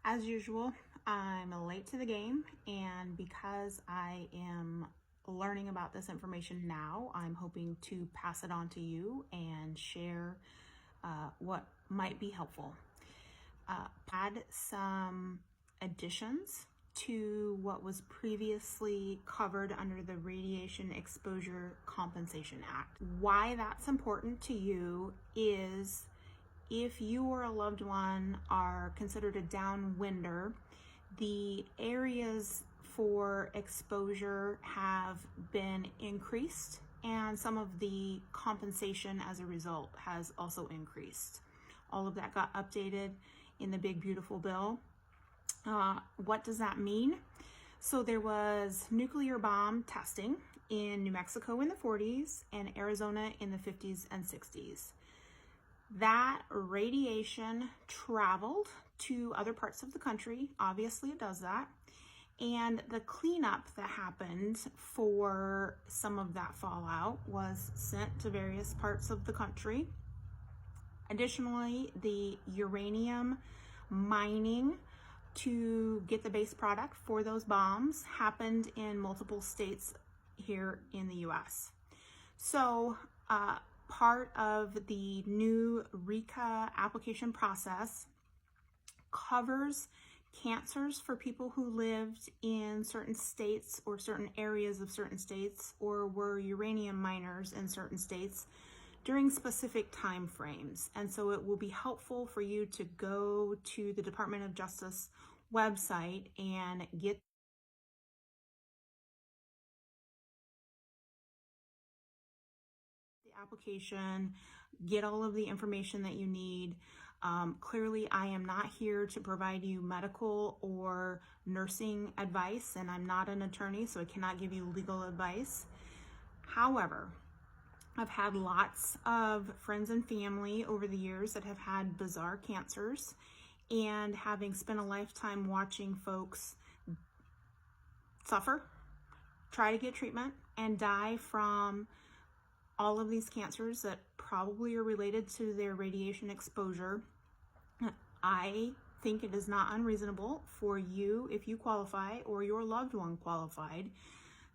As usual, I'm late to the game, and because I am learning about this information now, I'm hoping to pass it on to you and share what might be helpful. Add some additions to what was previously covered under the Radiation Exposure Compensation Act. Why that's important to you is if you or a loved one are considered a downwinder, the areas for exposure have been increased, and some of the compensation as a result has also increased. All of that got updated in the big beautiful bill. What does that mean? So there was nuclear bomb testing in New Mexico in the 40s and Arizona in the 50s and 60s. That radiation traveled to other parts of the country. Obviously, it does that. And the cleanup that happened for some of that fallout was sent to various parts of the country. Additionally, the uranium mining to get the base product for those bombs happened in multiple states here in the US. So, part of the new RECA application process covers cancers for people who lived in certain states or certain areas of certain states or were uranium miners in certain states during specific time frames. And so it will be helpful for you to go to the Department of Justice website and get the application, get all of the information that you need. Clearly, I am not here to provide you medical or nursing advice, and I'm not an attorney, so I cannot give you legal advice. However, I've had lots of friends and family over the years that have had bizarre cancers, and having spent a lifetime watching folks suffer, try to get treatment, and die from all of these cancers that probably are related to their radiation exposure, I think it is not unreasonable for you, if you qualify or your loved one qualified,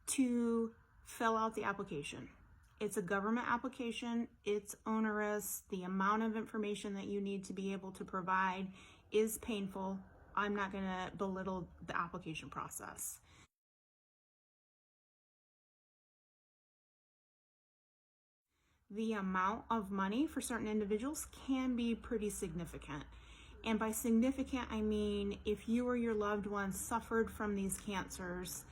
to fill out the application. It's a government application, it's onerous, the amount of information that you need to be able to provide is painful. I'm not going to belittle the application process. The amount of money for certain individuals can be pretty significant. And by significant, I mean if you or your loved one suffered from these cancers,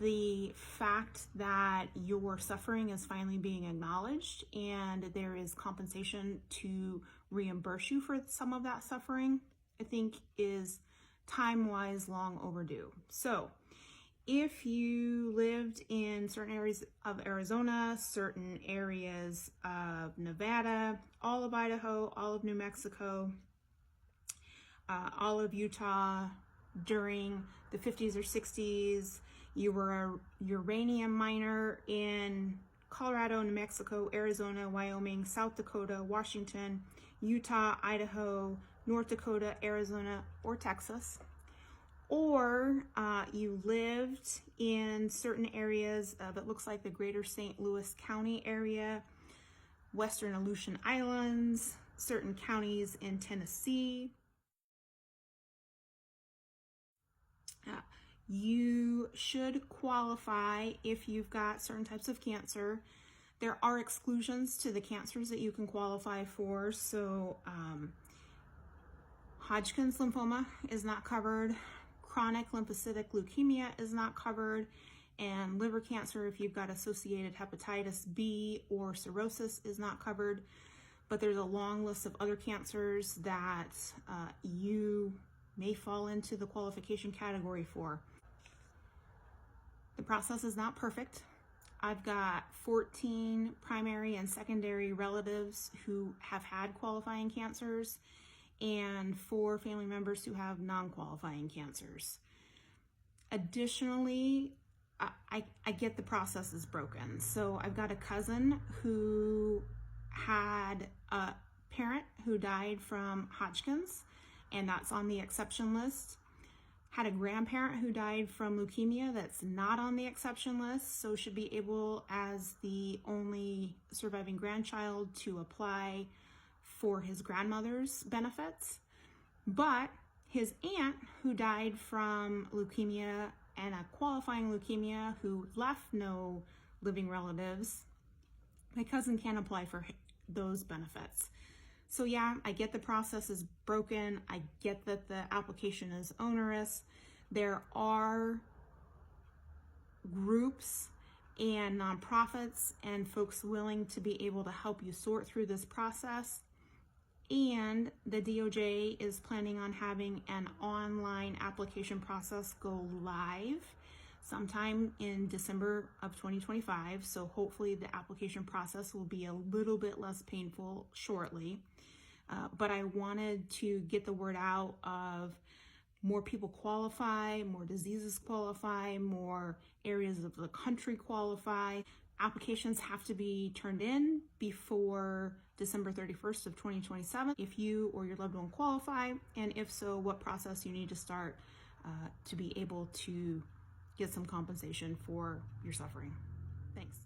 the fact that your suffering is finally being acknowledged and there is compensation to reimburse you for some of that suffering, I think is time-wise long overdue. So if you lived in certain areas of Arizona, certain areas of Nevada, all of Idaho, all of New Mexico, all of Utah during the 50s or 60s, you were a uranium miner in Colorado, New Mexico, Arizona, Wyoming, South Dakota, Washington, Utah, Idaho, North Dakota, Arizona, or Texas, or you lived in certain areas that looks like the greater St. Louis County area, western Aleutian Islands, certain counties in Tennessee, you should qualify if you've got certain types of cancer. There are exclusions to the cancers that you can qualify for. So Hodgkin's lymphoma is not covered. Chronic lymphocytic leukemia is not covered. And liver cancer, if you've got associated hepatitis B or cirrhosis, is not covered. But there's a long list of other cancers that you may fall into the qualification category for. The process is not perfect. I've got 14 primary and secondary relatives who have had qualifying cancers and 4 family members who have non-qualifying cancers. Additionally, I get the process is broken. So I've got a cousin who had a parent who died from Hodgkin's and that's on the exception list. Had a grandparent who died from leukemia that's not on the exception list, so should be able, as the only surviving grandchild, to apply for his grandmother's benefits. But his aunt, who died from leukemia and a qualifying leukemia, who left no living relatives, my cousin can't apply for those benefits. So yeah, I get the process is broken. I get that the application is onerous. There are groups and nonprofits and folks willing to be able to help you sort through this process. And the DOJ is planning on having an online application process go live sometime in December of 2025. So hopefully the application process will be a little bit less painful shortly. But I wanted to get the word out of more people qualify, more diseases qualify, more areas of the country qualify. Applications have to be turned in before December 31st of 2027 if you or your loved one qualify, and if so, what process you need to start to be able to get some compensation for your suffering. Thanks.